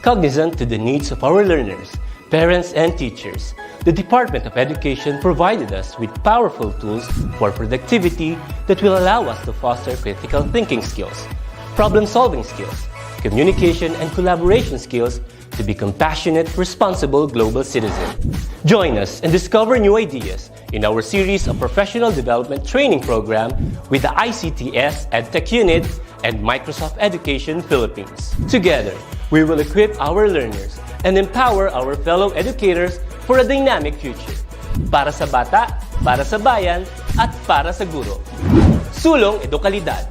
Cognizant to the needs of our learners, parents, and teachers, the Department of Education provided us with powerful tools for productivity that will allow us to foster critical thinking skills, problem-solving skills, communication and collaboration skills to be compassionate, responsible global citizens. Join us and discover new ideas in our series of professional development training program with the ICTS EdTech Unit and Microsoft Education Philippines. Together, we will equip our learners and empower our fellow educators for a dynamic future. Para sa bata, para sa bayan, at para sa guro. Sulong Edukalidad.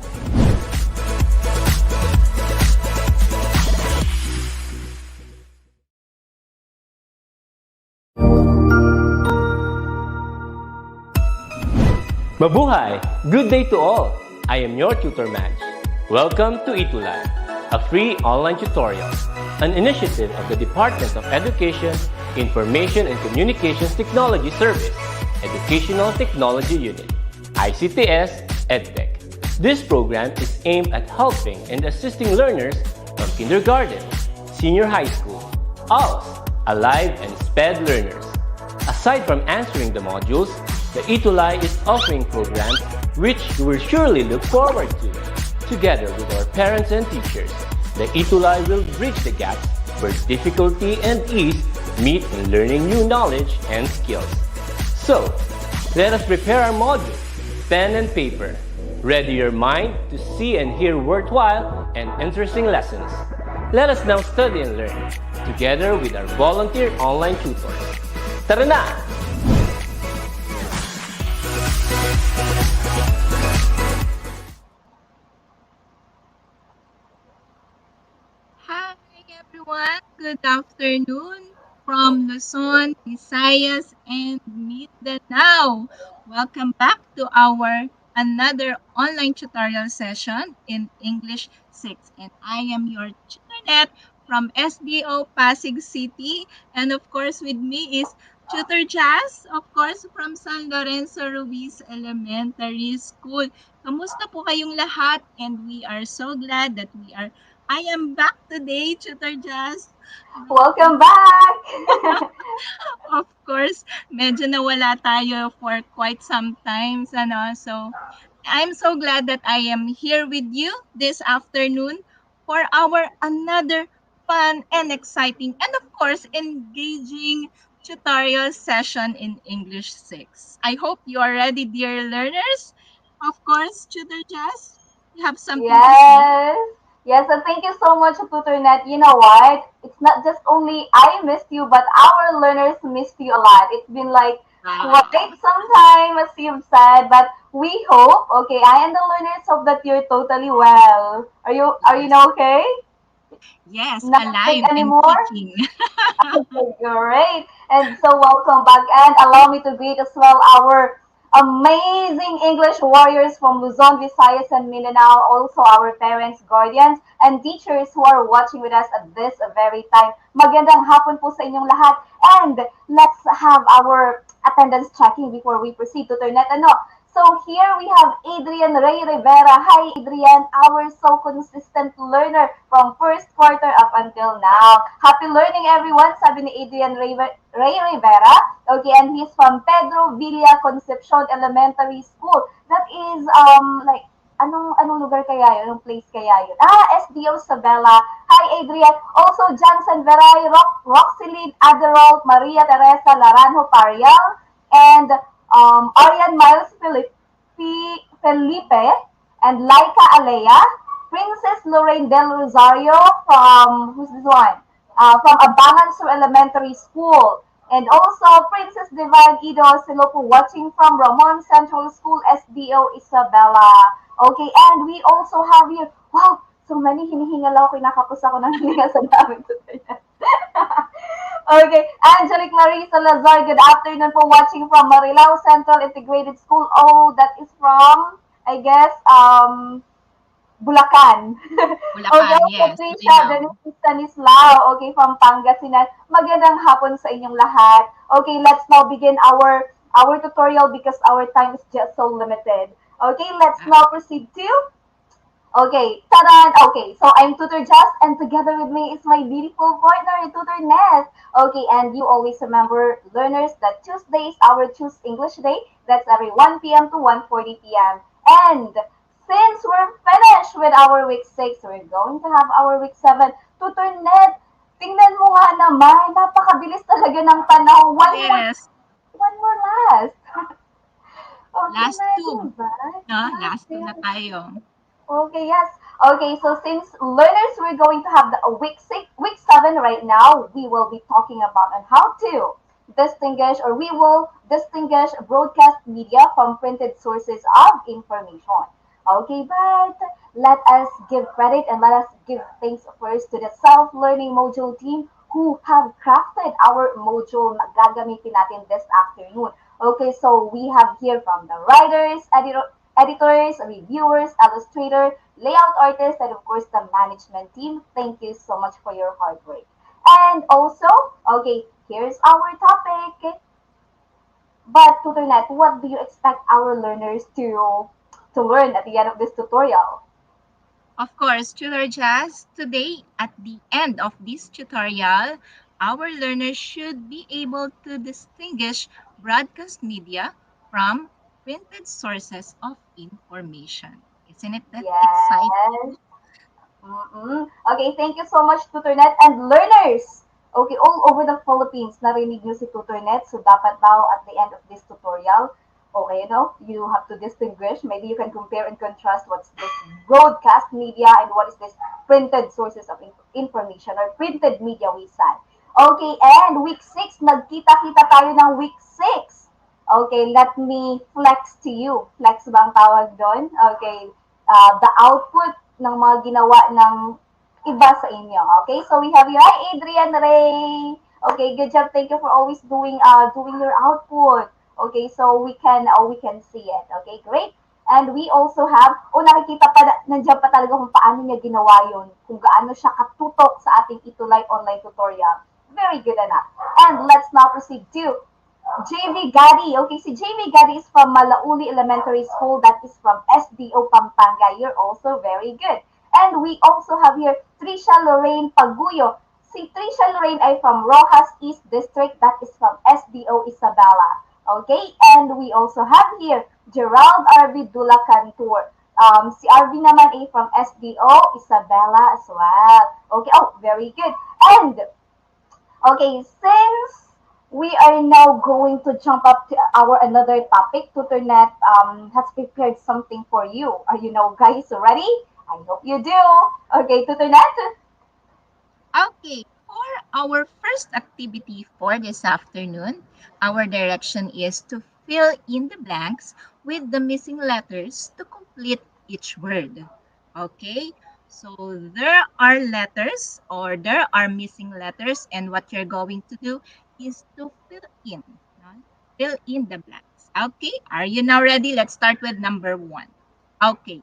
Mabuhay! Good day to all! I am your tutor Madge. Welcome to ETUlay, a free online tutorial, an initiative of the Department of Education, Information and Communications Technology Service, Educational Technology Unit, ICTS EdTech. This program is aimed at helping and assisting learners from kindergarten, senior high school, ALS, Alive and SPED learners. Aside from answering the modules, the ETUlay is offering programs which you will surely look forward to. Together with our parents and teachers, the ETUlay will bridge the gaps where difficulty and ease meet in learning new knowledge and skills. So, let us prepare our modules, pen and paper. Ready your mind to see and hear worthwhile and interesting lessons. Let us now study and learn, together with our volunteer online tutors. Tara na! Hi everyone, good afternoon from Luzon, Visayas, and Mindanao. Welcome back to our another online tutorial session in English 6. And I am your tutornet from SDO Pasig City. And of course with me is Tutor Jazz, of course from San Lorenzo Ruiz Elementary School. Kamusta po kayong lahat? And we are so glad that I am back today, Tutor Jazz. Welcome back! Of course, medyo nawala tayo for quite some times, So, I'm so glad that I am here with you this afternoon for our another fun and exciting and of course engaging tutorial session in English 6. I hope you are ready, dear learners. Of course, Tutor Jazz, you have something to say? Yes, and thank you so much, Tutornet. You know what? It's not just only I missed you, but our learners missed you a lot. It's been like quite some time, as you've said, but we hope, okay, I and the learners hope that you're totally well. Are you now okay? Yes, Not sick alive and anymore? kicking. Okay, great. And so welcome back. And allow me to greet as well our amazing English warriors from Luzon, Visayas, and Mindanao. Also our parents, guardians, and teachers who are watching with us at this very time. Magandang hapon po sa inyong lahat. And let's have our attendance checking before we proceed to Turnet. So here we have Adrian Ray Rivera. Hi, Adrian, our so consistent learner from first quarter up until now. Happy learning, everyone, sabi ni Adrian Ray Rivera. Okay, and he's from Pedro Villa Concepcion Elementary School. That is, like, anong lugar kaya yun? Anong place kaya yun? SDO Sabela. Hi, Adrian. Also, Johnson Veray, Roxylene Aderol, Maria Teresa Laranjo Parial, and Arian Miles Felipe, and Laika Alea, Princess Lorraine Del Rosario from, who's this one? From Abangan Sur Elementary School. And also, Princess Divine Ido Silopo watching from Ramon Central School, SDO Isabela. Okay, and we also have here, wow, so many hinihingal ako, kinakapos ako ng hininga sa dami today. Okay, Angelic Marie Salazar, good afternoon for watching from Marilao Central Integrated School. Oh, that is from, I guess, Bulacan. Bulacan, Okay, yes. Patricia Denise Stanislao, okay, from Pangasinan. Magandang hapon sa inyong lahat. Okay, let's now begin our tutorial because our time is just so limited. Okay, let's now proceed to Okay, taran! Okay, so I'm Tutor Jess, and together with me is my beautiful partner, Tutor Ness. Okay, and you always remember, learners, that Tuesday is our Choose English Day. That's every 1 p.m. to 1:40 p.m. And since we're finished with our week 6, we're going to have our week 7. Tutor Net, tingnan mo nga naman, napakabilis talaga ng panahon. Yes, One more last. Okay, last imagine two. ba? No, Last, last two na yes. tayo. Okay, yes. Okay, so since learners, we're going to have the week 7 right now. We will be talking about on how to distinguish, or we will distinguish broadcast media from printed sources of information. Okay, but let us give credit and let us give thanks first to the Self-Learning Mojo team who have crafted our mojo na gagamitin natin this afternoon. Okay, so we have here from the writers, editors, reviewers, illustrator, layout artists, and of course the management team. Thank you so much for your hard work. And also, okay, here's our topic. But Tutornet, what do you expect our learners to learn at the end of this tutorial? Of course, Tutor Jazz, today at the end of this tutorial, our learners should be able to distinguish broadcast media from printed sources of information. Isn't it that Yes. exciting? Mm-mm. Okay, thank you so much, Tutornet. And learners, okay, all over the Philippines, narinig nyo si Tutornet. So, dapat daw at the end of this tutorial, okay, you have to distinguish. Maybe you can compare and contrast what's this broadcast media and what is this printed sources of information or printed media we said. Okay, and week 6, nagkita-kita tayo ng week 6. Okay, let me flex to you. Flex bang tawag doon? Okay, the output ng mga ginawa ng iba sa inyo. Okay? So we have here, hi Adrian Ray. Okay, good job. Thank you for always doing your output. Okay, so we can see it. Okay, great. And we also have, nakikita pa, nandiyan pa talaga kung paano niya ginawa yun, kung gaano siya katutok sa ating ETUlay online tutorial. Very good enough. And let's now proceed to JV Gadi. Okay, si JV Gadi is from Malauli Elementary School. That is from SDO Pampanga. You're also very good. And we also have here Trisha Lorraine Paguyo. Si Trisha Lorraine ay from Rojas East District. That is from SDO Isabela. Okay, and we also have here Gerald RV Dula Cantor. Si RV naman ay from SDO Isabela as well. Okay, oh, very good. And okay, since we are now going to jump up to our another topic, Tutornet has prepared something for you. Are you now guys ready? I hope you do. Okay, Tutornet? Okay, for our first activity for this afternoon, our direction is to fill in the blanks with the missing letters to complete each word. Okay, so there are letters or there are missing letters, and what you're going to do is to in, no? Fill in the blanks. Okay, are you now ready? Let's start with number one. Okay,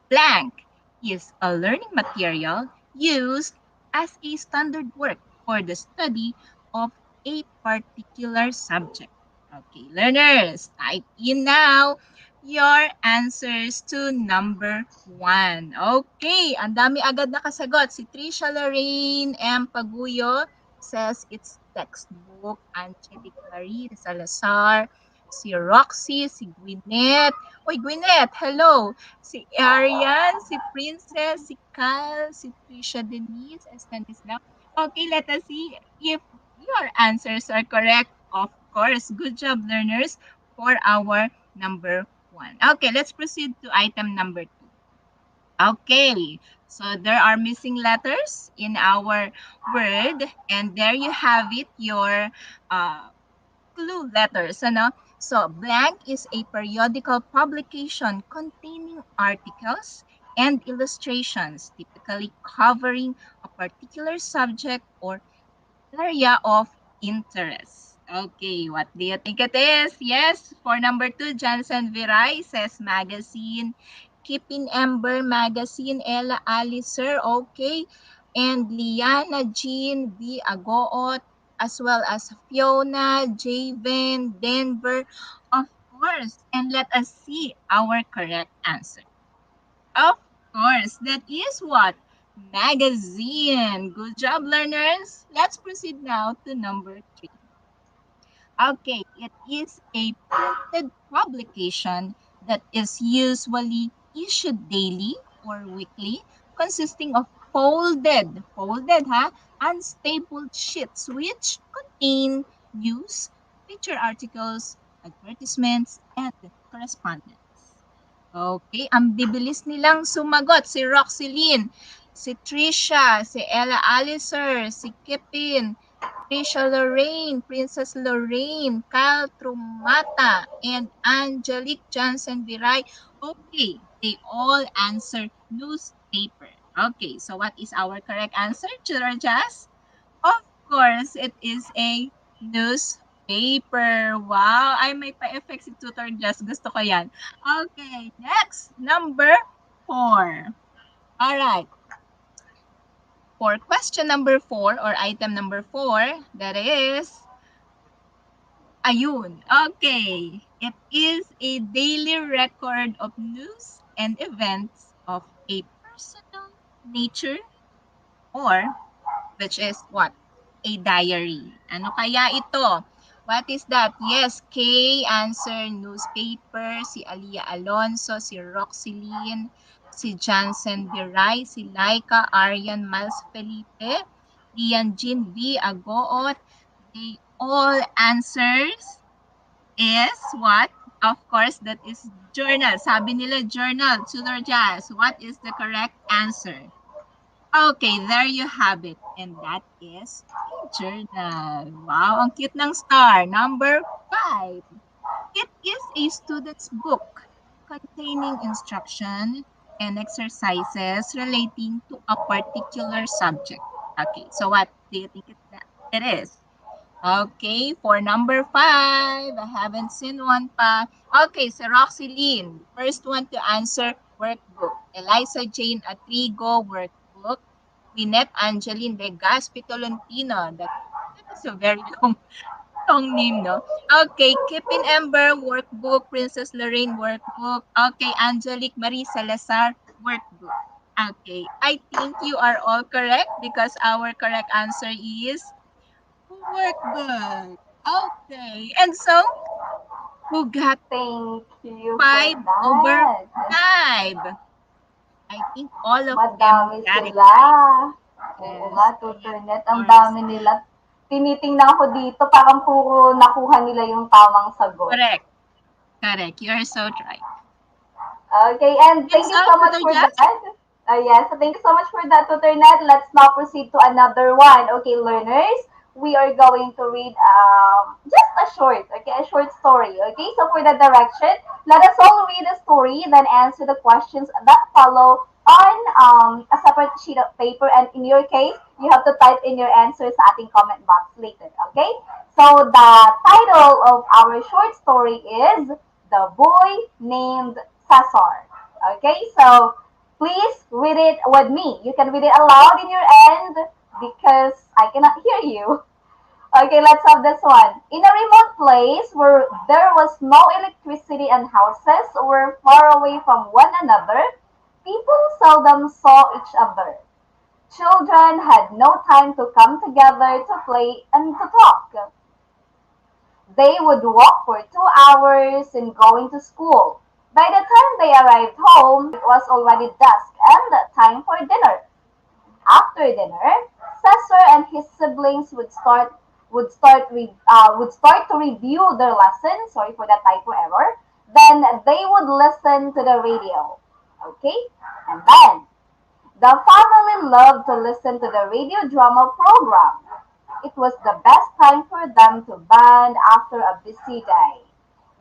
blank is a learning material used as a standard work for the study of a particular subject. Okay, learners, type in now your answers to number one. Okay, ang dami agad nakasagot. Si Trisha Lorraine M. Paguyo says it's textbook. Angelic Marie Salazar, si Roxy, si Gwyneth. Uy, Gwyneth, hello! Si Arian, si Princess, si Kyle, si Trisha Denise, Stanislaw. Okay, let us see if your answers are correct. Of course, good job, learners, for our number one. Okay, let's proceed to item number two. Okay, so there are missing letters in our word, and there you have it, your uh, clue letters, ano? So, blank is a periodical publication containing articles and illustrations, typically covering a particular subject or area of interest. Okay, what do you think it is? Yes, for number two, Johnson Viray says magazine. Keeping Ember magazine, Ella Alicer, okay. And Liana Jean B. Agoot, as well as Fiona, Javen, Denver, of course. And let us see our correct answer. Of course, that is what? Magazine. Good job, learners. Let's proceed now to number 3. Okay, it is a printed publication that is usually issued daily or weekly, consisting of folded, unstapled sheets which contain news, feature articles, advertisements, and correspondence. Okay, ang bibilis nilang sumagot. Si Roxylene, si Trisha, si Ella Alicer, si Kipin, Trisha Lorraine, Princess Lorraine, Kyle Trumata, and Angelique Johnson Viray. Okay, they all answer newspaper. Okay, so what is our correct answer, Children Jazz? Of course, it is a newspaper. Wow, ay may pa-effect si Tutor Jazz. Gusto ko yan. Okay, next, number 4. All right. For question number 4 or item number 4, that is ayun. Okay. It is a daily record of news and events of a personal nature or which is what? A diary. Ano kaya ito? What is that? Yes, K, answer newspaper, si Alia Alonso, si Roxylene, si Jansen Biray, si Laika, Aryan Miles Felipe, Rian Jean V. Agoot. They all answers is what? Of course, that is journal. Sabi nila journal. Tudor Jazz, what is the correct answer? Okay, there you have it. And that is a journal. Wow, ang cute ng star. Number 5. It is a student's book containing instruction and exercises relating to a particular subject. Okay, so what do you think it is? Okay, for number 5, I haven't seen one pa. Okay, si Roxylene, first one to answer, workbook. Eliza Jane Atrigo, workbook. Lynette Angeline Legaspi Tolentino, that is a very long name, no? Okay, Kipin Ember, workbook. Princess Lorraine, workbook. Okay, Angelique Marie Salazar, workbook. Okay, I think you are all correct because our correct answer is workbook. Okay. And so, who got Thank you for 5 over that. 5? I think all of them Madami got it sila. right. Oo Yes, nga, yes, Tutor of Net. Ang course. dami nila. Tinitingnan ko dito, parang puro nakuha nila yung tamang sagot. Correct. Correct. You are so right. Okay, and And thank you so, so much Tutor for Jazz? that. Yes, so thank you so much for that, Tutor Net. Let's now proceed to another one. Okay, learners, we are going to read just a short story. Okay, so for the direction, let us all read a story, then answer the questions that follow on a separate sheet of paper. And in your case, you have to type in your answers sa ating comment box later. Okay, so the title of our short story is The Boy Named Cesar. Okay, so please read it with me. You can read it aloud in your end because I cannot hear you. Okay, let's have this one. In a remote place where there was no electricity and houses were far away from one another, people seldom saw each other. Children had no time to come together to play and to talk. They would walk for 2 hours in going to school. By the time they arrived home, it was already dusk and time for dinner. After dinner, Cesar and his siblings would start to review their lesson. Sorry for that typo error. Then they would listen to the radio. Okay, and then the family loved to listen to the radio drama program. It was the best time for them to bond after a busy day.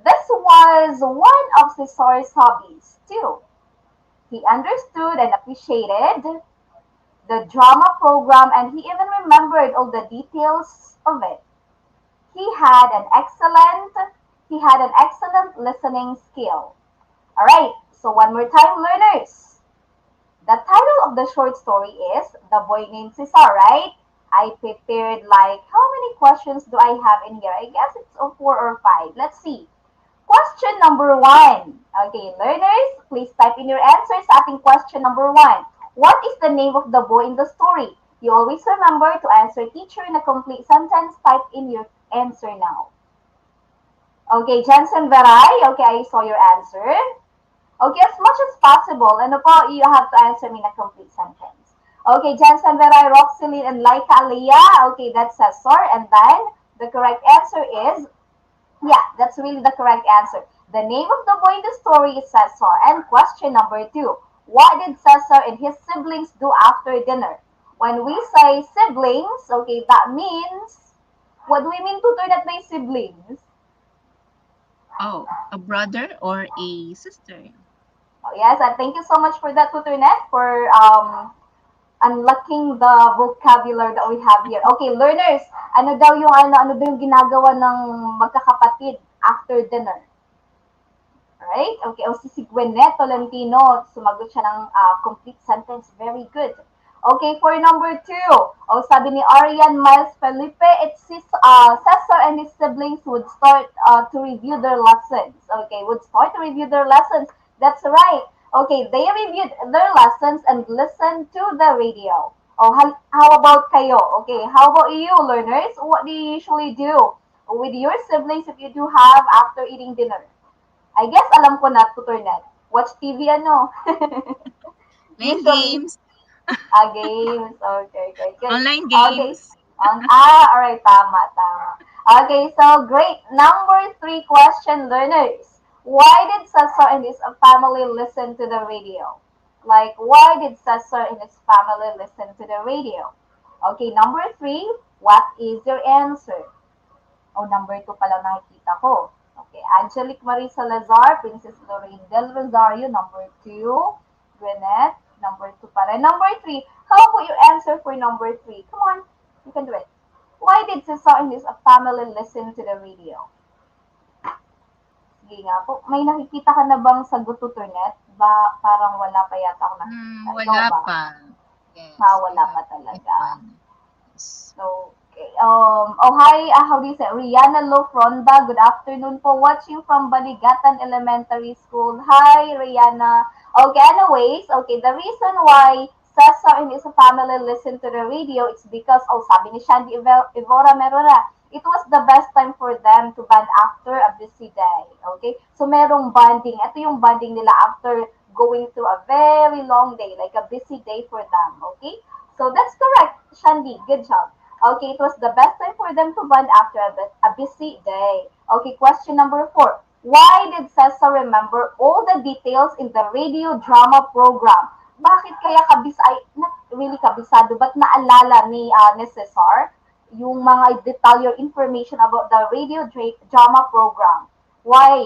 This was one of Cesar's hobbies, too. He understood and appreciated the drama program and he even remembered all the details of it. He had an excellent he had an excellent listening skill. All right, so one more time, learners. The title of the short story is The Boy Named Cesar, right? I prepared like, how many questions do I have in here? I guess it's 4 or 5. Let's see. Question number one. Okay, learners, please type in your answers sa ating question number one. What is the name of the boy in the story? You always remember to answer teacher in a complete sentence. Type in your answer now. Okay, Jensen Veray. Okay, I saw your answer. Okay, as much as possible. Ano po, you have to answer me in a complete sentence. Okay, Jensen Veray, Roxeline, and Laika Aliyah. Okay, that's Cesar. And then, the correct answer is, yeah, that's really the correct answer. The name of the boy in the story is Cesar. And question number two, what did Cesar and his siblings do after dinner? When we say siblings, okay, that means, what do we mean to turn at my siblings? Oh, a brother or a sister? Oh, yes, and thank you so much for that, Tutornet, for unlocking the vocabulary that we have here. Okay, learners, ano daw yung ginagawa ng magkakapatid after dinner? Alright? Okay, o si Gwyneth Tolentino, sumagot siya ng complete sentence. Very good. Okay, for number two, sabi ni Arian Miles Felipe, it's Cesar and his siblings would start to review their lessons. Okay, would start to review their lessons. That's right. Okay, they reviewed their lessons and listened to the radio. Oh, how about kayo? Okay, how about you, learners? What do you usually do with your siblings if you do have after eating dinner? I guess alam ko na, Tutornet. Watch TV ano? Playing Usually, games, games. Okay, great, good. online Okay. games. Alright, tama. Okay, so great. Number three question, learners. Why did Cesar and his family listen to the radio? Like, why did Cesar and his family listen to the radio? Okay, number three, what is your answer? Oh, number two pala nakikita ko. Okay, Angelic Marie Salazar, Princess Lorraine Del Rosario, number two. Gwyneth, number two pa rin. Number three, how about your answer for number three? Come on, you can do it. Why did Cesar and his family listen to the radio? Sige nga po, may nakikita ka na bang sagot, Tutornet? Parang wala pa yata ako nakikita. Ikaw Wala ba? pa. Yes, Wala we pa have talaga. one. Yes. Okay. Hi, how do you say? Rihanna Lo Fronda. Good afternoon po. Watching from Baligatan Elementary School. Hi, Rihanna. Okay, anyways, okay, the reason why Cesar and his family listen to the radio is because, sabi ni Shandy Ivora Merora, it was the best time for them to bond after a busy day. Okay? So, merong bonding. Ito yung bonding nila after going through a very long day, like a busy day for them. Okay? So that's correct, Shandy. Good job. Okay, it was the best time for them to bond after a busy day. Okay, question number four. Why did Cesar remember all the details in the radio drama program? Bakit kaya not really kabisado, but naalala ni Cesar yung mga detalye or information about the radio drama program? Why?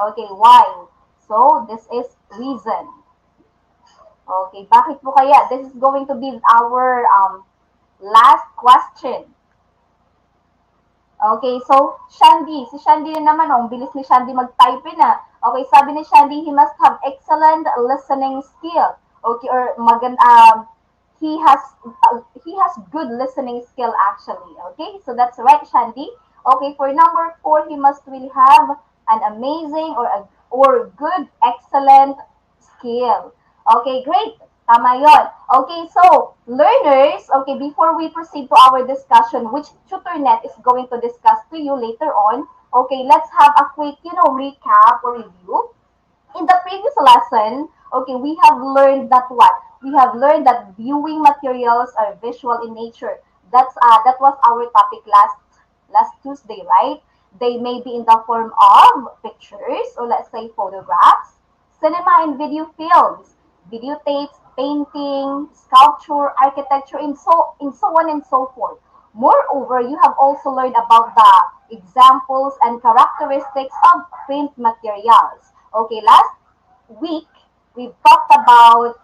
Okay, why? So, this is reason. Okay, bakit po kaya? This is going to be our last question. Okay, so si Shandy na naman, ang bilis ni Shandy mag-type na. Okay, sabi ni Shandy, he must have excellent listening skill. Okay, or he has good listening skill actually. Okay, so that's right, Shandy. Okay, for number four, he must really have an amazing or good, excellent skill. Okay, great. Tama yun. Okay, so, learners, okay, before we proceed to our discussion, which TutorNet is going to discuss to you later on, okay, let's have a quick, recap or review. In the previous lesson, okay, we have learned that what? We have learned that viewing materials are visual in nature. That was our topic last Tuesday, right? They may be in the form of pictures, or let's say photographs, cinema and video films, videotapes, painting, sculpture, architecture, and so on and so forth. Moreover, you have also learned about the examples and characteristics of print materials. Okay, last week we talked about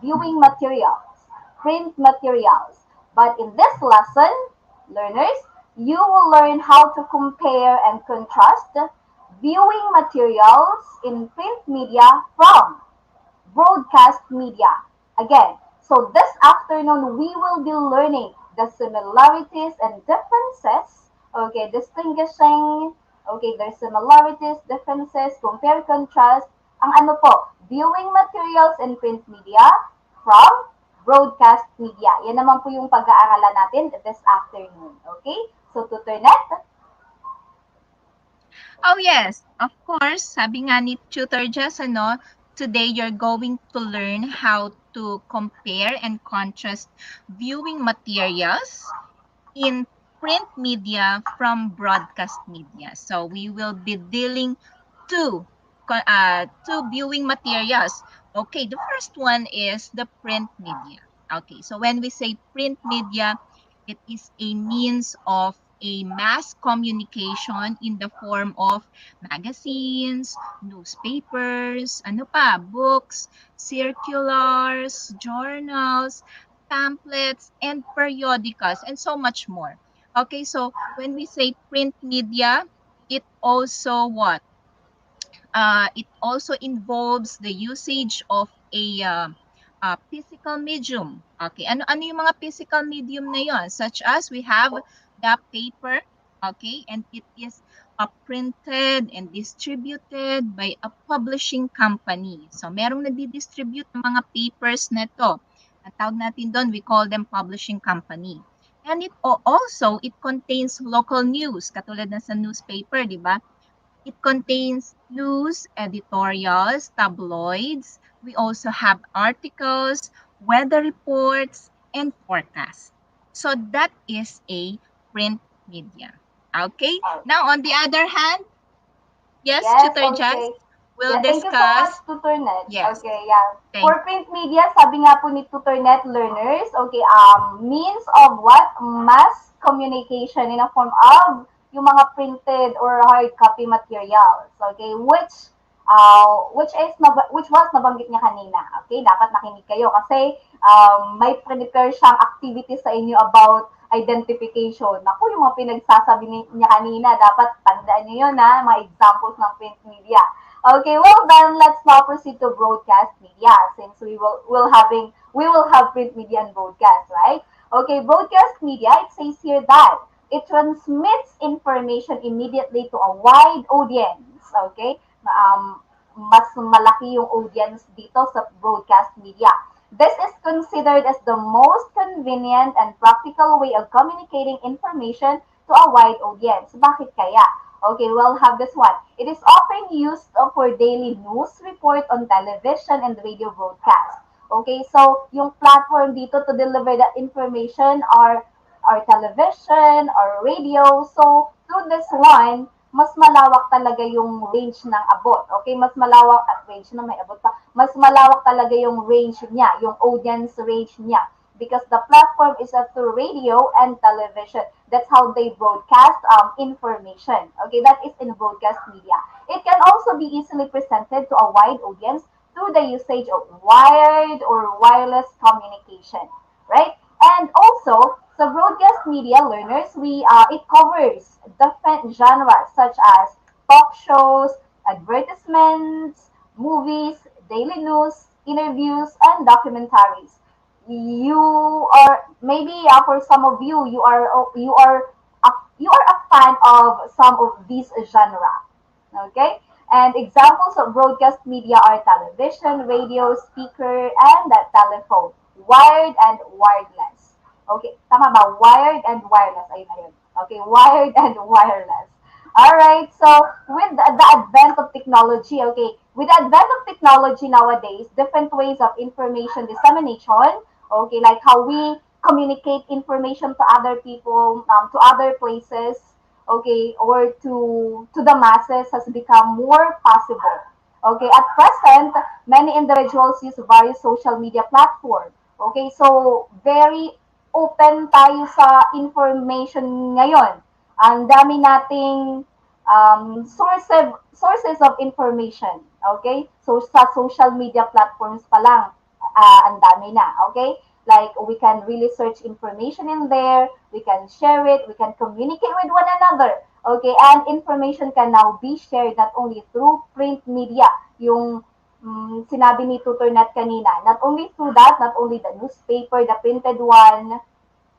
viewing materials, print materials. But in this lesson, learners, you will learn how to compare and contrast viewing materials in print media from broadcast media. Again, so this afternoon we will be learning the similarities and differences, okay, distinguishing, Okay, there's similarities, differences, compare, contrast. Ang ano po, viewing materials in print media from broadcast media. Yan naman po yung pag-aaralan natin this afternoon. Okay? So, Tutor Net, Oh yes, of course. Sabi nga ni Tutor Jess, today you're going to learn how to compare and contrast viewing materials in print media from broadcast media. So we will be dealing two viewing materials. Okay, the first one is the print media. Okay, so when we say print media, it is a means of a mass communication in the form of magazines, newspapers, books, circulars, journals, pamphlets, and periodicals, and so much more. Okay, so when we say print media, it also what? It also involves the usage of a physical medium. Okay, ano yung mga physical medium na yon? Such as we have the paper, okay, and it is printed and distributed by a publishing company. So, merong nagdi-distribute ng mga papers na to. Ang tawag natin doon, we call them publishing company. And it contains local news, katulad na sa newspaper, di ba? It contains news, editorials, tabloids. We also have articles, weather reports, and forecasts. So that is a print media. Okay. Now, on the other hand, yes, yes, Tutor Jazz, okay. we'll Yeah, thank you so much, discuss. Tutor Net. Yes, Okay, yeah. thank For print media, sabi nga po ni Tutor Net learners, okay, means of what? Mass communication in a form of yung mga printed or hard copy materials. Okay, which was nabanggit niya kanina. Okay, dapat nakinig kayo kasi may prepare siyang activity sa inyo about identification. Naku, yung mga pinagsasabi niya kanina, dapat tandaan niyo yun ha, mga examples ng print media. Okay, well then let's now proceed to broadcast media since we will have print media and broadcast, right? Okay, broadcast media, it says here that it transmits information immediately to a wide audience. Okay? Mas malaki yung audience dito sa broadcast media. This is considered as the most convenient and practical way of communicating information to a wide audience. Bakit kaya? Okay, we'll have this one. It is often used for daily news report on television and radio broadcast. Okay, so yung platform dito to deliver the information are television or radio. So through this one, mas malawak talaga yung range ng abot. Okay, mas malawak at range na may abot pa. Mas malawak talaga yung range niya, yung audience range niya. Because the platform is through radio and television. That's how they broadcast information. Okay, that is in broadcast media. It can also be easily presented to a wide audience through the usage of wired or wireless communication, right? And also, sa broadcast media learners, it covers different genres such as talk shows, advertisements, movies, daily news, interviews, and documentaries. You are maybe for some of you, you are a fan of some of these genre. Okay? And examples of broadcast media are television, radio, speaker, and telephone. Wired and wireless. Okay, tama ba? Wired and wireless. Ayun. Okay, wired and wireless. Alright, so with the advent of technology, okay, with the advent of technology nowadays, different ways of information dissemination, okay, like how we communicate information to other people, to other places, okay, or to the masses has become more possible. Okay, at present, many individuals use various social media platforms. Okay, so very open tayo sa information ngayon. Ang dami nating sources of information. Okay? So sa social media platforms pa lang, ang dami na. Okay? Like, we can really search information in there, we can share it, we can communicate with one another. Okay, and information can now be shared not only through print media, yung sinabi ni Tutor Nat kanina, not only through that, not only the newspaper, the printed one,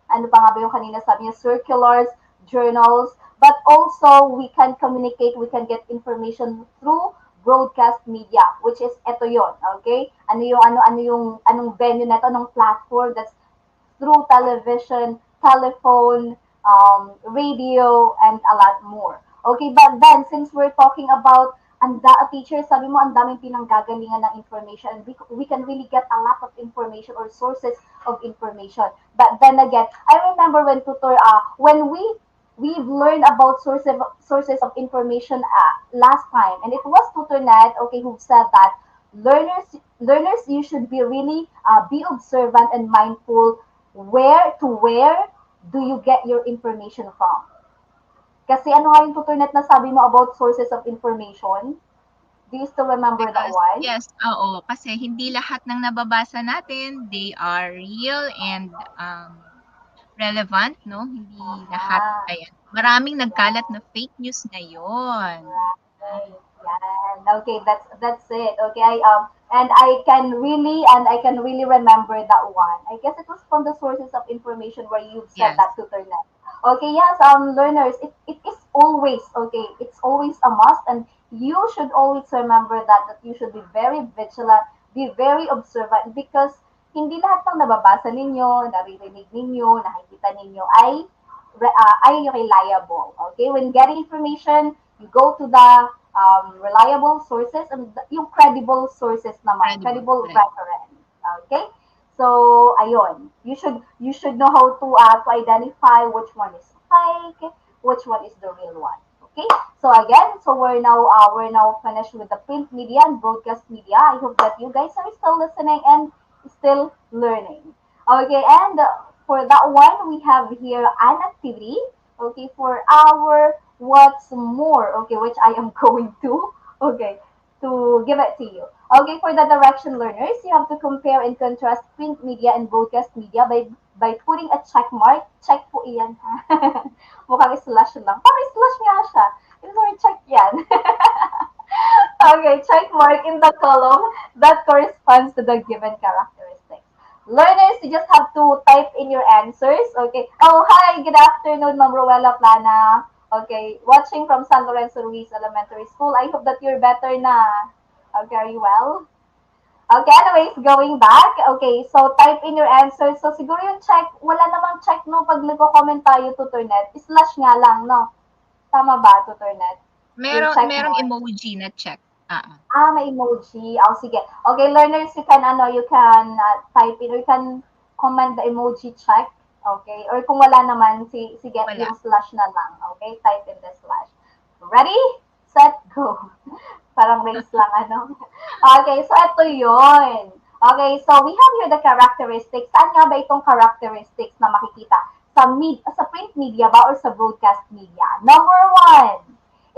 ano pa nga ba yung kanina sabi niya, circulars, journals, but also we can communicate, we can get information through broadcast media, which is eto yon, okay? Anong venue na to, anong platform? That's through television, telephone, radio, and a lot more. Okay, but then since we're talking about a teacher, sabi mo ang daming pinanggagalingan ng information, and we can really get a lot of information or sources of information. But then again, I remember when when we've learned about sources of information last time, and it was TutorNet, okay, who said that learners you should be really be observant and mindful where do you get your information from. Kasi ano nga yung TutorNet na sabi mo about sources of information? Do you still remember that Because, one? yes, oo, kasi hindi lahat ng nababasa natin, they are real and relevant, no? Hindi lahat, Aha. ayan. Maraming nagkalat Yeah. na fake news ngayon. Right. Yan. Okay, that's it. Okay, and I can really remember that one. I guess it was from the sources of information where you've said Yes, that to Turnet. Okay, yes, learners, it is always okay. It's always a must, and you should always remember that you should be very vigilant, be very observant, because hindi lahat ng nababasa ninyo, naririnig ninyo, nakikita ninyo ay reliable. Okay, when getting information, you go to the reliable sources and yung credible sources naman, credible. credible Right. reference. Okay? So, ayun. You should know how to identify which one is fake, which one is the real one. Okay? So again, so we're now finished with the print media and broadcast media. I hope that you guys are still listening and still learning. Okay, and for that one, we have here an activity, okay, for our what's more, okay, which I am going to, okay, to give it to you. Okay, for the direction learners, you have to compare and contrast print media and broadcast media by putting a check mark. Check po iyan, ha? Mukhang slash lang. Parang slash nga siya. Sorry, check yan. Okay, check mark in the column that corresponds to the given characteristics. Learners, you just have to type in your answers. Okay. Oh, hi. Good afternoon, Ma'am Rowella Plana. Okay. Watching from San Lorenzo Ruiz Elementary School. I hope that you're better na. Okay, are you well? Okay, anyways, going back. Okay, so type in your answers. So siguro yung check, wala namang check no pag nagko-comment tayo tutornet. Slash nga lang, no? Tama ba, tutornet? Yung check Merong mark. emoji na check. May emoji. Oh, sige. Okay, learners, you can type in or you can comment the emoji check. Okay? Or kung wala naman, sige, Wala. yung slash na lang. Okay? Type in the slash. Ready? Set, go. Parang race lang, ano? Okay, so ito yun. Okay, so we have here the characteristics. Saan nga ba itong characteristics na makikita? Sa print media ba or sa broadcast media? Number one,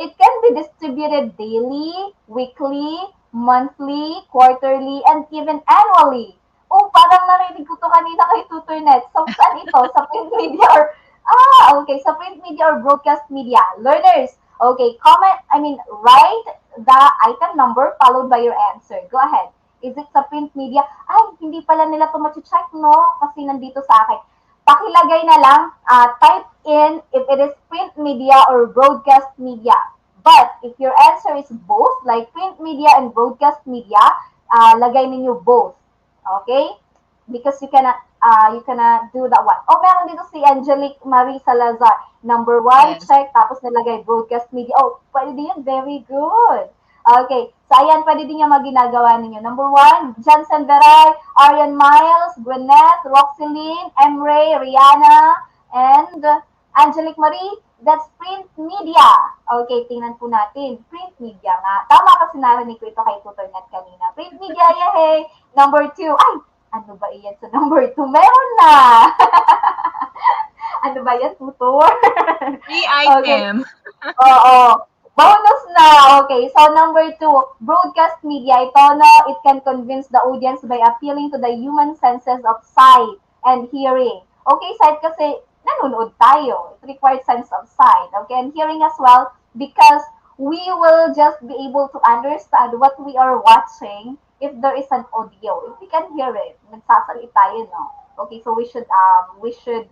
it can be distributed daily, weekly, monthly, quarterly, and even annually. Oh, parang narinig ko to kanina kay Tutornet. So, saan ito? Sa print media or... okay. Sa print media or broadcast media. Learners, okay, write the item number followed by your answer. Go ahead. Is it sa print media? Ay, hindi pala nila ito check no? Kasi nandito sa akin. Pakilagay na lang, type in if it is print media or broadcast media. But if your answer is both, like print media and broadcast media, lagay ninyo both. Okay? Because you cannot do that one. Oh, meron dito si Angelique Marie Salazar. Number one, Yes. check, tapos nilagay broadcast media. Oh, pwede din yan. Very good. Okay. So, ayan, pwede din yung maginagawa ninyo. Number one, Johnson Veray, Arian Miles, Gwyneth, Roxeline, Emre, Rihanna, and Angelique Marie. That's print media. Okay, tingnan po natin. Print media nga. Tama kasi narinig ko ito kay Tutornet kanina. Print media, yay! Number two, ay, ano ba iyan sa number two? Meron na! Ano ba yan, tutor? Free Okay. item. Oo. Bonus na. Okay. So, number two, broadcast media. Ito na, it can convince the audience by appealing to the human senses of sight and hearing. Okay, sight kasi nanonood tayo. It requires sense of sight. Okay, and hearing as well because we will just be able to understand what we are watching if there is an audio. If we can hear it, nagsasalita yun, no? Okay, so we should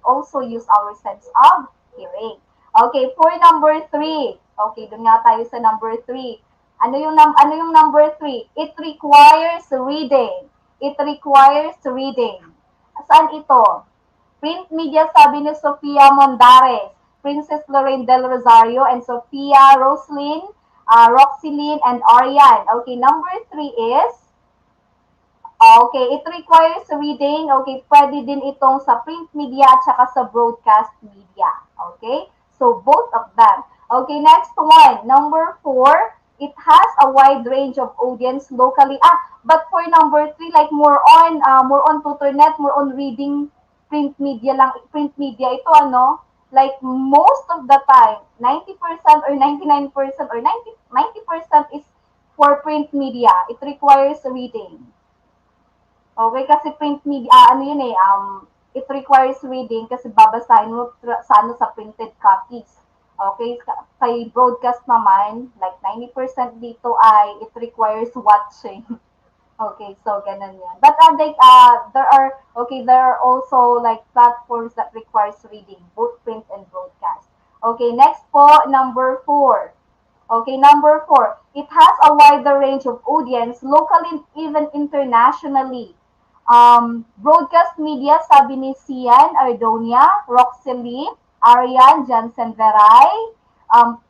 also use our sense of hearing. Okay, for number 3. Okay, dun nga tayo sa number 3. Ano yung number 3? It requires reading. It requires reading. Saan ito? Print media, sabi ni Sofia Mondares, Princess Lorraine Del Rosario, and Sophia Roslyn, Roxylene, and Ariane. Okay, number 3 is okay, it requires reading. Okay, pwede din itong sa print media at saka sa broadcast media. Okay? So, both of them. Okay, next one. Number 4, it has a wide range of audience locally. But for number 3, like more on tutornet, more on reading print media lang. Print media ito, ano? Like most of the time, 90% or 99% or 90% is for print media. It requires reading. Okay, kasi print media, ano yun eh, it requires reading kasi babasahin mo sa printed copies. Okay, kay broadcast naman, like 90% dito ay it requires watching. Okay, so ganun yan. But there are also like platforms that requires reading, both print and broadcast. Okay, next po, number 4. Okay, number 4. It has a wider range of audience, locally, even internationally. Broadcast media, sabi ni Sian Ardonia, Roxely, Arian Jansen Veray, um,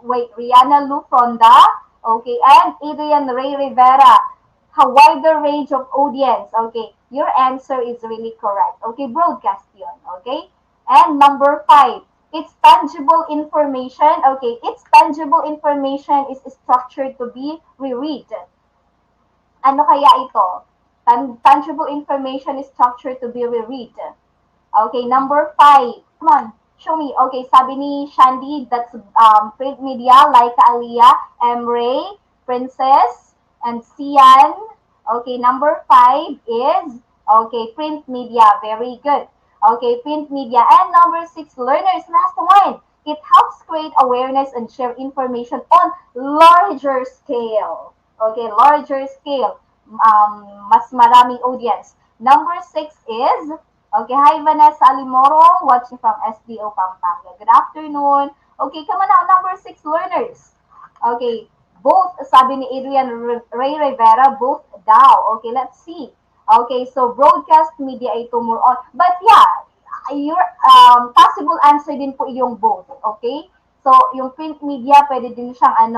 Rihanna Lu Fronda, okay, and Adrian Ray Rivera. A wider range of audience. Okay, your answer is really correct. Okay, broadcast yun. Okay, and number 5. It's tangible information. Okay, it's tangible information is structured to be reread. Ano kaya ito? Tangible information is structured to be reread. Okay, number 5. Come on, show me. Okay, sabi ni Shandy, that's print media, like Aliyah, Emre, Princess, and Sian. Okay, number 5 is, okay, print media. Very good. Okay, print media. And number 6, learners. Last one. It helps create awareness and share information on larger scale. Okay, larger scale. Mas maraming audience. Number 6 is, okay, hi Vanessa Alimoro, watching from SDO Pampanga. Good afternoon. Okay, come on now, number 6, learners. Okay, both, sabi ni Adrian Ray Rivera, both daw. Okay, let's see. Okay, so broadcast media ito more on. But yeah, your possible answer din po yung both. Okay? So, yung print media, pwede din siyang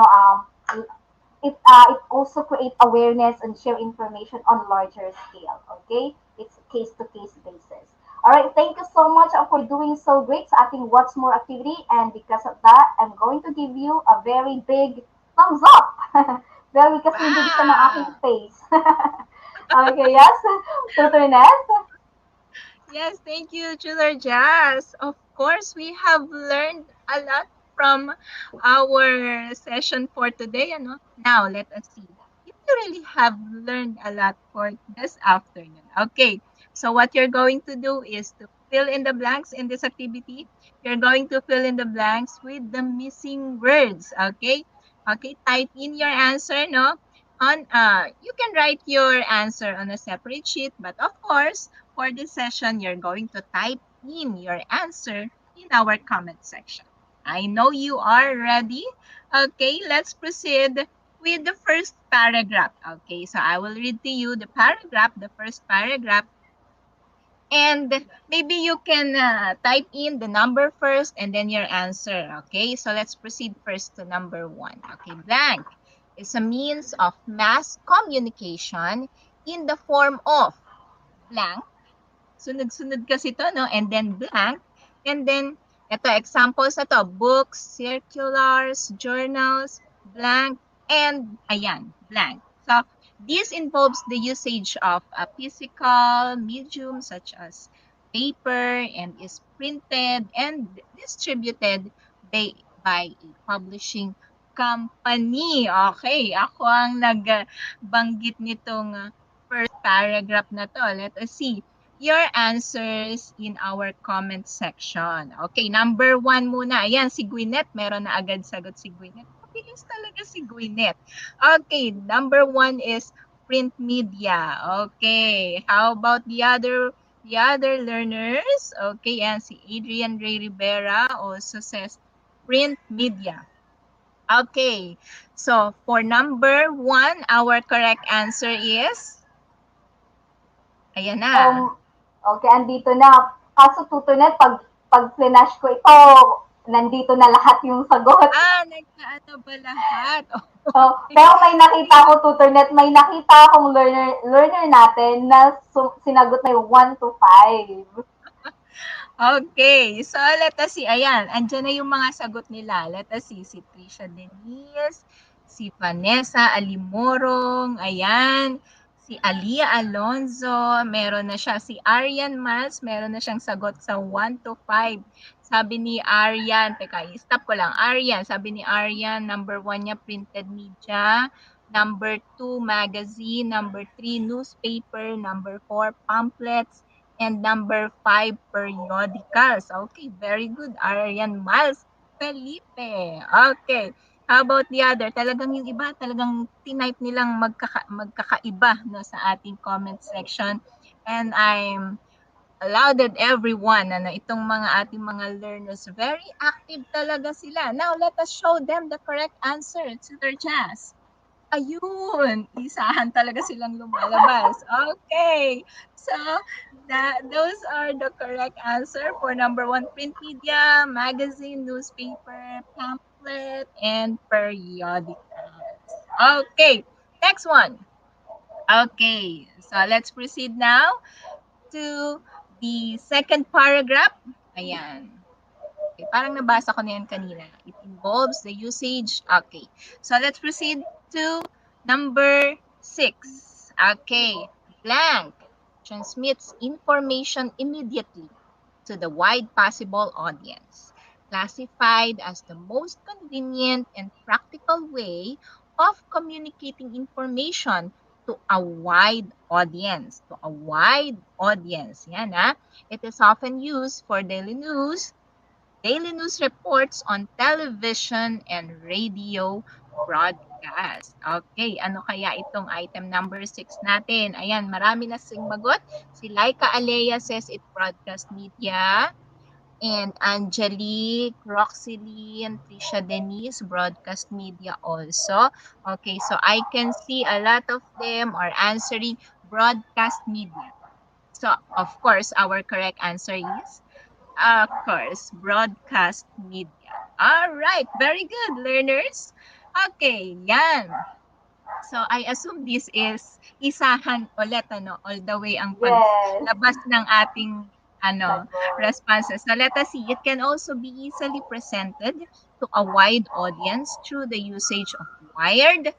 it also create awareness and share information on larger scale. Okay? It's case to case basis. All right, thank you so much for doing so great sa ating What's More activity, and because of that, I'm going to give you a very big thumbs up. Very kasi hindi siya ng aking Wow! face. Okay, yes? Tutor Ness? Yes, thank you, Tutor Jazz. Of course, we have learned a lot from our session for today. Ano? Now, let us see if you really have learned a lot for this afternoon. Okay, so what you're going to do is to fill in the blanks in this activity. You're going to fill in the blanks with the missing words. Okay, okay, type in your answer. No, you can write your answer on a separate sheet, but of course for this session, you're going to type in your answer in our comment section. I know you are ready. Okay, let's proceed with the first paragraph. Okay, so I will read to you the paragraph, the first paragraph, and maybe you can type in the number first and then your answer. Okay, so let's proceed first to number 1. Okay, blank is a means of mass communication in the form of blank. Sunod-sunod kasi to, no? And then blank. And then, ito, examples na to. Books, circulars, journals, blank, and ayan, blank. So, this involves the usage of a physical medium such as paper and is printed and distributed by a publishing company. Okay, ako ang nagbanggit nitong first paragraph na to. Let us see your answers in our comment section. Okay, number 1 muna. Ayan, si Gwyneth. Meron na agad sagot si Gwyneth. Mabilis talaga si Gwyneth. Okay, number 1 is print media. Okay, how about the other learners? Okay, and si Adrian Ray Rivera also says print media. Okay. So, for number 1, our correct answer is, ayan na. Okay, andito na. Kaso tutunet, pag flinash ko ito, nandito na lahat yung sagot. Nagkaano ba lahat? Pero may nakita ko tutornet, may nakita akong learner natin na sinagot na yung 1 to 5. Okay. So, let us see. Ayan, andyan na yung mga sagot nila. Let us see. Si Trisha Denise, si Vanessa Alimorong, ayan. Si Alia Alonzo, meron na siya. Si Arian Mas, meron na siyang sagot sa 1 to 5. Sabi ni Arian, teka, stop ko lang. Arian, sabi ni Arian, number 1 niya, printed media. Number 2, magazine. Number 3, newspaper. Number 4, pamphlets. And number 5, periodicals. Okay, very good. Arian Miles Felipe. Okay. How about the other? Talagang yung iba, talagang tinype nilang magkakaiba no, sa ating comment section. And I'm lauded everyone, itong mga ating mga learners. Very active talaga sila. Now, let us show them the correct answer. Tutor Jazz. Ayun, isahan talaga silang lumalabas. Okay. So, those are the correct answer for number 1, print media, magazine, newspaper, pamphlet, and periodicals. Okay. Next one. Okay. So, let's proceed now to the second paragraph. Ayan. Okay, parang nabasa ko na yan kanina. It involves the usage. Okay. So, let's proceed to number 6. Okay. Blank transmits information immediately to the wide possible audience, classified as the most convenient and practical way of communicating information to a wide audience. To a wide audience. Yan, ha? It is often used for daily news reports on television and radio broadcast. Okay, ano kaya itong item number 6 natin? Ayan, marami na singmagot. Si Laika Alea says it broadcast media. And Angelique, Roxylene, Trisha Denise, broadcast media also. Okay, so I can see a lot of them are answering broadcast media. So, of course, our correct answer is, of course, broadcast media. All right, very good, learners. Okay, yan. So, I assume this is isahan ulit, all the way ang Yes. paglabas ng ating Sagot. responses. So, let us see. It can also be easily presented to a wide audience through the usage of wired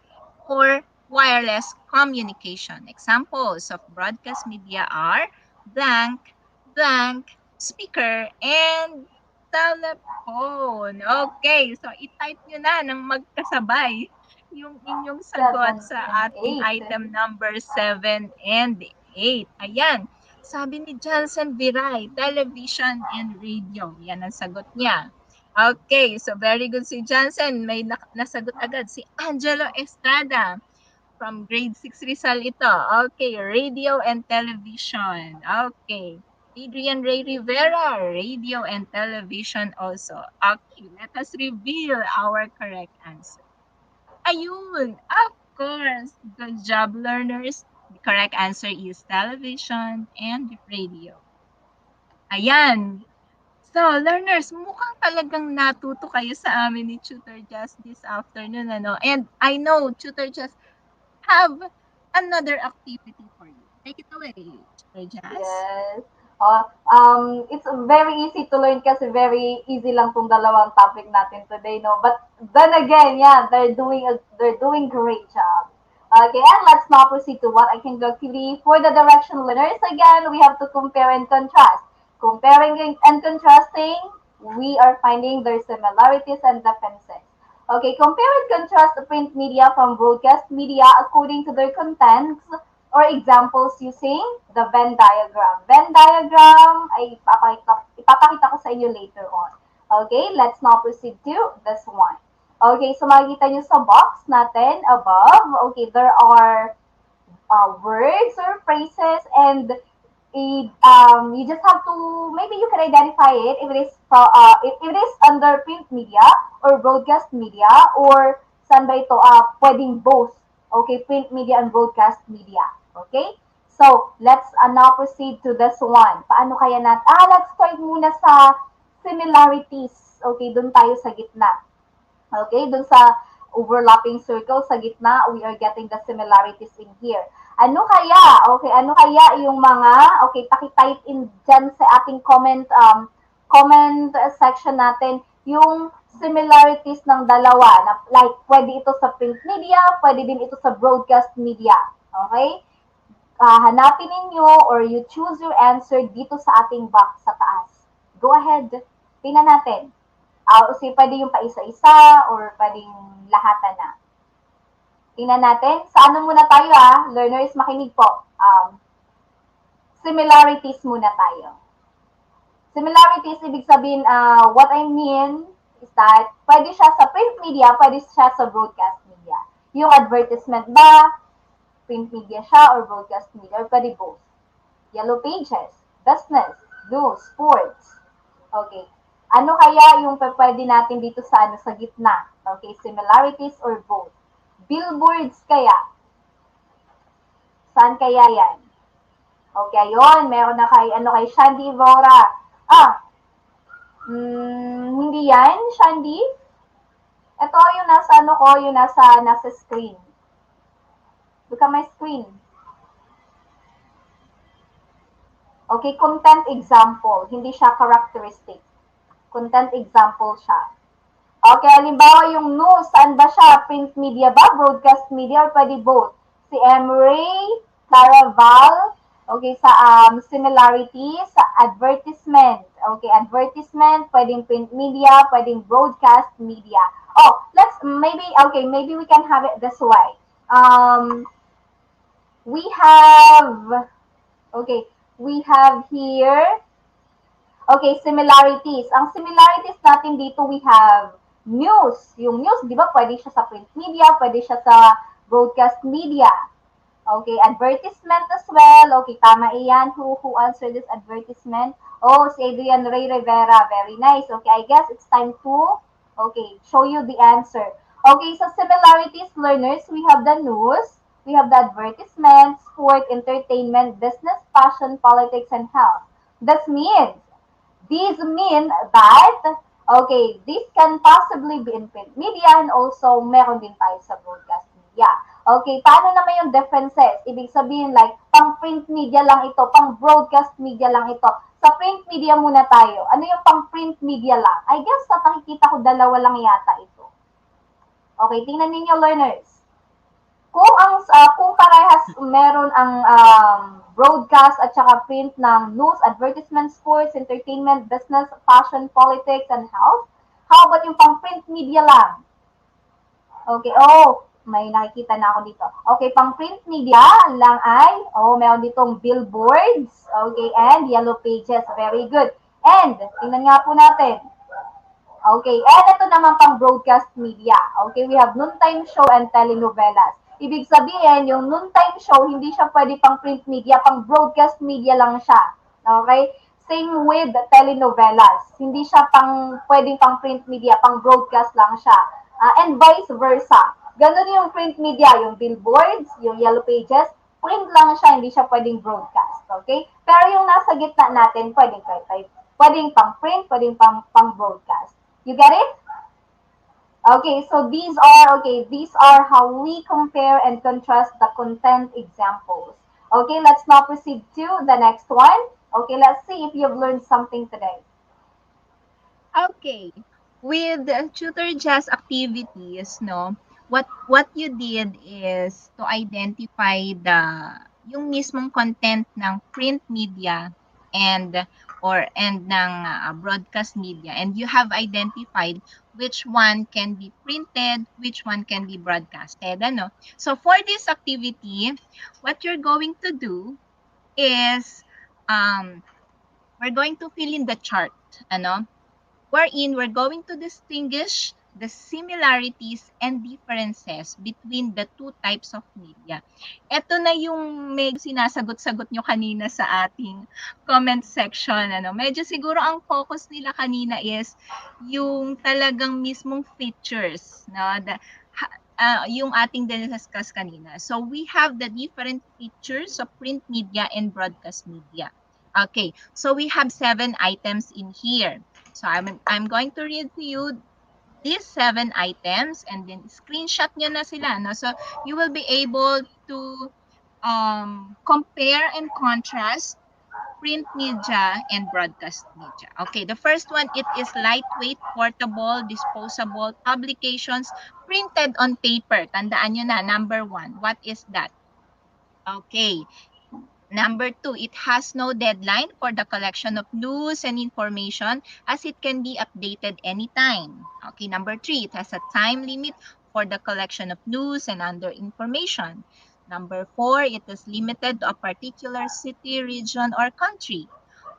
or wireless communication. Examples of broadcast media are blank, blank, speaker, and telephone. Okay, so i-type nyo na ng magkasabay yung inyong sagot 7 sa and ating 8. item number 7 and 8. Ayan, sabi ni Johnson Viray, television and radio. Yan ang sagot niya. Okay, so very good si Johnson. May nasagot agad si Angelo Estrada from grade 6 Rizal ito. Okay, radio and television. Okay. Adrian Ray Rivera, radio and television also. Okay, let us reveal our correct answer. Ayun, of course. Good job, learners. The correct answer is television and radio. Ayan. So, learners, mukhang talagang natuto kayo sa amin ni Tutor Jazz this afternoon, And I know Tutor Jazz have another activity for you. Take it away, Tutor Jazz. Yes. It's very easy to learn kasi very easy lang tong dalawang topic natin today, no? But then again, yeah, they're doing great job. Okay, and let's now proceed to what I can do activity for the direction learners. Again, we have to compare and contrast. Comparing and contrasting, we are finding their similarities and differences. Okay, compare and contrast the print media from broadcast media according to their contents or examples using the Venn diagram. Venn diagram ay ipapakita ko sa inyo later on. Okay, let's now proceed to this one. Okay, so makikita nyo sa box natin above, okay, there are words or phrases and you just have to, maybe you can identify it if it is if it is under print media or broadcast media, or saan ba ito, pwedeng both. Okay, print media and broadcast media. Okay? So, let's now proceed to this one. Paano kaya let's start muna sa similarities. Okay, dun tayo sa gitna. Okay, dun sa overlapping circle sa gitna, we are getting the similarities in here. Ano kaya? Okay, ano kaya yung mga, okay, paki-type in dyan sa ating comment section natin yung similarities ng dalawa. Na, like, pwede ito sa print media, pwede din ito sa broadcast media. Okay? Hanapin ninyo or you choose your answer dito sa ating box sa taas. Go ahead. Tingnan natin. So, pwede yung paisa-isa or pwedeng lahatan na. Tingnan natin. Sa ano muna tayo learners, makinig po. Similarities muna tayo. Similarities, ibig sabihin, what I mean is that pwede siya sa print media, pwede siya sa broadcast media. Yung advertisement ba, print media siya or broadcast media, or pwede both. Yellow pages, business, news, sports. Okay. Ano kaya yung pwede natin dito sa sa gitna? Okay, similarities or both? Billboards kaya? Saan kaya yan? Okay, ayun, meron na kay Shandy Vora. Hindi yan, Shandy? Ito yung nasa yung nasa screen. Look at my screen. Okay, content example. Hindi siya characteristic. Content example siya. Okay, halimbawa yung news, saan ba siya? Print media ba? Broadcast media? Or pwede both? Si Ray, Caraval, okay, sa similarity, sa advertisement. Okay, advertisement, pwedeng print media, pwedeng broadcast media. Oh, maybe we can have it this way. We have, okay, we have here, okay, similarities. Ang similarities natin dito, we have news. Yung news, di ba, pwede siya sa print media, pwede siya sa broadcast media. Okay, advertisement as well. Okay, tama iyan. Who answered this advertisement? Oh, si Adrian Ray Rivera. Very nice. Okay, I guess it's time to, okay, show you the answer. Okay, so similarities, learners, we have the news, we have the advertisement, sport, entertainment, business, fashion, politics, and health. These mean that, okay, this can possibly be in print media and also meron din tayo sa broadcast media. Okay, paano naman yung differences? Ibig sabihin like, pang print media lang ito, pang broadcast media lang ito. Sa print media muna tayo. Ano yung pang print media lang? I guess sa nakikita ko dalawa lang yata ito. Okay, tingnan ninyo learners. Kung parehas meron ang broadcast at saka print ng news, advertisement, sports, entertainment, business, fashion, politics, and health, how about yung pang print media lang? Okay, may nakikita na ako dito. Okay, pang print media lang ay, meron ditong billboards, okay, and yellow pages. Very good. And, tingnan nga po natin. Okay, and ito naman pang broadcast media. Okay, we have noontime show and telenovelas. Ibig sabihin, yung noontime show, hindi siya pwede pang print media, pang broadcast media lang siya. Okay? Same with telenovelas. Hindi siya pwedeng pang print media, pang broadcast lang siya. And vice versa. Ganun yung print media, yung billboards, yung yellow pages, print lang siya, hindi siya pwedeng broadcast. Okay? Pero yung nasa gitna natin, pwedeng pang print, pwedeng pang broadcast. You get it? Okay, so these are how we compare and contrast the content examples. Okay, let's now proceed to the next one. Okay, let's see if you've learned something today. Okay. With Tutor Jazz activities, what you did is to identify yung mismong content ng print media and ng broadcast media, and you have identified which one can be printed, which one can be broadcasted, So for this activity, what you're going to do is we're going to fill in the chart, wherein we're going to distinguish the similarities and differences between the two types of media. Ito na yung medyo sinasagot-sagot nyo kanina sa ating comment section. Medyo siguro ang focus nila kanina is yung talagang mismong features. No? Yung ating discuss kanina. So we have the different features of print media and broadcast media. Okay, so we have 7 items in here. So I'm going to read to you these 7 items and then screenshot nyo na sila. No? So you will be able to compare and contrast print media and broadcast media. Okay, the first one, it is lightweight, portable, disposable publications printed on paper. Tandaan nyo na, number 1. What is that? Okay. Number 2, it has no deadline for the collection of news and information as it can be updated anytime. Okay, number 3, it has a time limit for the collection of news and other information. Number 4, it is limited to a particular city, region, or country.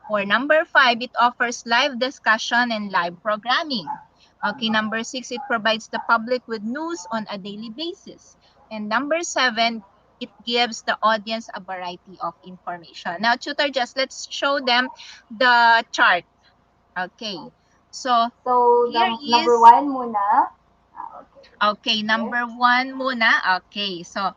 For number 5, it offers live discussion and live programming. Okay, number 6, it provides the public with news on a daily basis. And number 7, it gives the audience a variety of information. Now, tutor, just let's show them the chart. Okay, so So, here number is, one muna. Okay. okay, Here. number 1 muna. Okay, so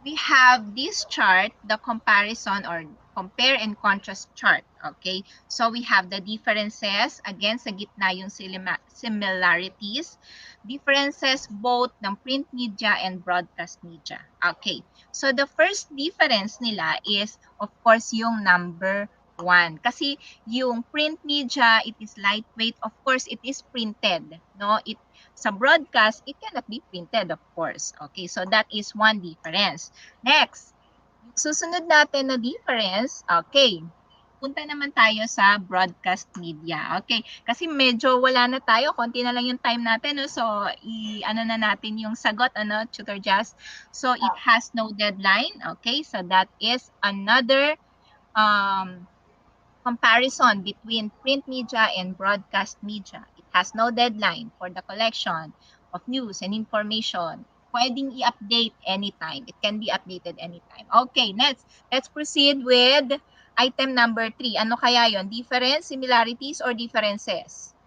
we have this chart, the comparison or compare and contrast chart. Okay, so we have the differences, again sa gitna yung similarities, differences both ng print media and broadcast media. Okay, so the first difference nila is of course yung number 1. Kasi yung print media, it is lightweight. Of course, it is printed. No, sa broadcast, it cannot be printed, of course. Okay, so that is one difference. Next, yung susunod natin na difference, okay, punta naman tayo sa broadcast media. Okay, kasi medyo wala na tayo, konti na lang yung time natin, no? So ano na natin yung sagot, Tutor Jazz. So it has no deadline. Okay, so that is another comparison between print media and broadcast media. It has no deadline for the collection of news and information. Pwedeng i-update anytime. It can be updated anytime. Okay, let's proceed with item number 3. Ano kaya yon? Difference, similarities, or differences?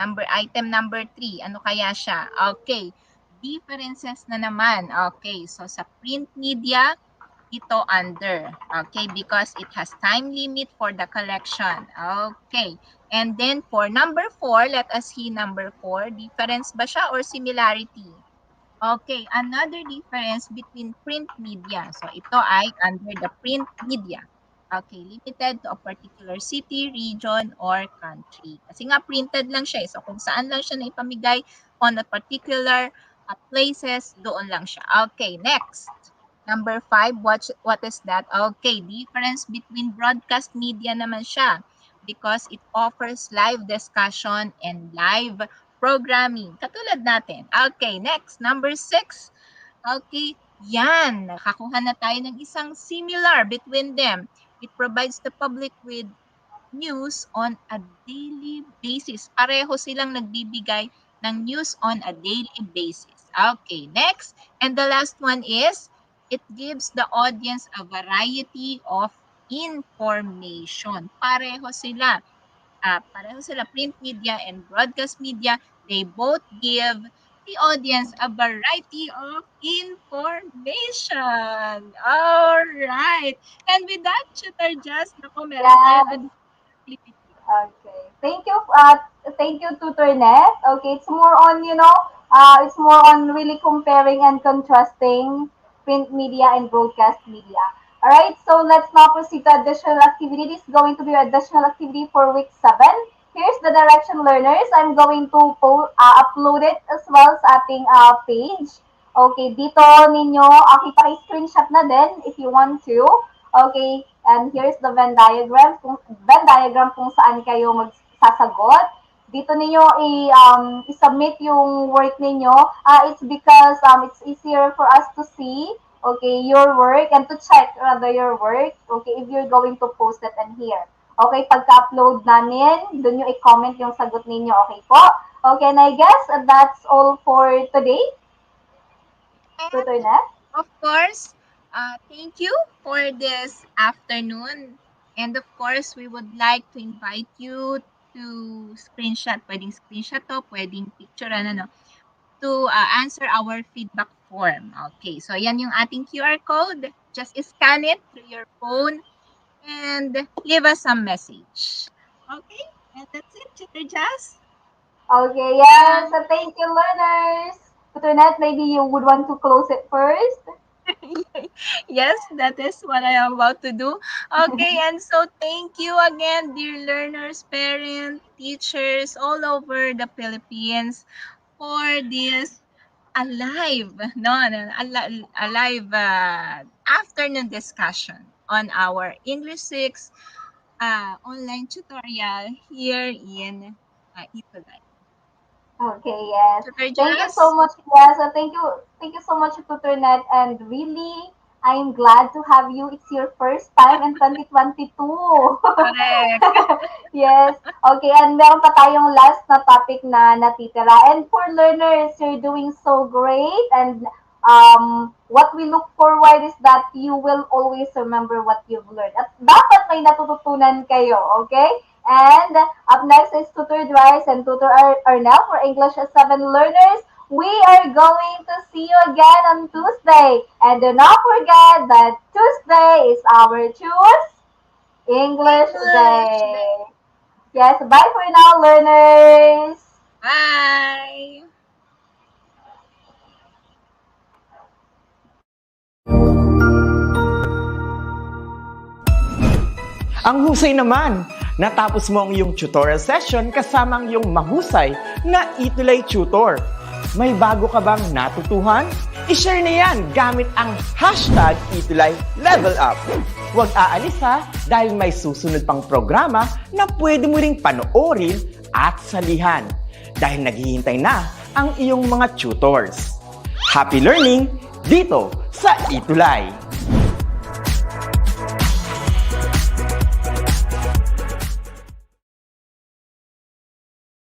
Item number 3. Ano kaya siya? Okay, differences na naman. Okay, so sa print media, ito under. Okay, because it has time limit for the collection. Okay. And then for number 4, let us see number 4. Difference ba siya or similarity? Okay, another difference between print media. So ito ay under the print media. Okay, limited to a particular city, region, or country. Kasi nga printed lang siya. So kung saan lang siya na ipamigay on a particular places, doon lang siya. Okay, next. Number 5, what is that? Okay, difference between broadcast media naman siya because it offers live discussion and live programming. Katulad natin. Okay, next. Number 6. Okay, yan. Nakakuha na tayo ng isang similar between them. It provides the public with news on a daily basis. Pareho silang nagbibigay ng news on a daily basis. Okay, next. And the last one is, it gives the audience a variety of information. Pareho sila. Print media and broadcast media. They both give the audience a variety of information. All right. And with that, Tutor Jazz, meron tayong Yes. activity. Okay. Thank you, Tutor Net. Okay, it's more on, it's more on really comparing and contrasting print media and broadcast media. All right, so let's now proceed to additional activity. This is going to be your additional activity for week 7. Here's the direction, learners. I'm going to upload it as well sa ating page. Okay, dito ninyo, screenshot na din if you want to. Okay, and here's the Venn diagram kung saan kayo magsasagot. Dito ninyo i-submit yung work ninyo. It's because it's easier for us to see, okay, your work and to check rather your work, okay, if you're going to post it in here. Okay, pagka-upload namin, doon nyo i-comment yung sagot ninyo, okay po? Okay, and I guess that's all for today, And Tutor Net. of course, thank you for this afternoon. And of course, we would like to invite you to screenshot, pwedeng screenshot to, pwedeng picture, to answer our feedback form. Okay, so yan yung ating QR code. Just scan it through your phone and leave us some message. Okay, and that's it, Tutor Jazz. Okay, yes. So thank you, learners. Tutor Net, maybe you would want to close it first. Yes, that is what I am about to do. Okay, and so thank you again, dear learners, parents, teachers all over the Philippines for this alive, alive afternoon discussion on our English 6 online tutorial here in ETUlay. Okay, yes. Tutor Thank you so Jazz? much. Yes, thank you so much, Tutor Net. And really, I'm glad to have you. It's your first time in 2022. Correct. Yes. Okay, and meron pa tayong last na topic na natitira. And for learners, you're doing so great. And what we look forward is that you will always remember what you've learned. At dapat may natututunan kayo, okay? And up next is Tutor Dries and Tutor Arnel for English 7 learners. We are going to see you again on Tuesday. And do not forget that Tuesday is our Choose English English Day. Day. Yes, bye for now, learners. Bye. Ang husay naman! Natapos mo ang iyong tutorial session kasama ang iyong mahusay na ETUlay tutor. May bago ka bang natutuhan? I-share na yan gamit ang hashtag #ETUlayLevelUp. Huwag aalis ha dahil may susunod pang programa na pwede mo ring panoorin at salihan dahil naghihintay na ang iyong mga tutors. Happy learning dito sa ETUlay!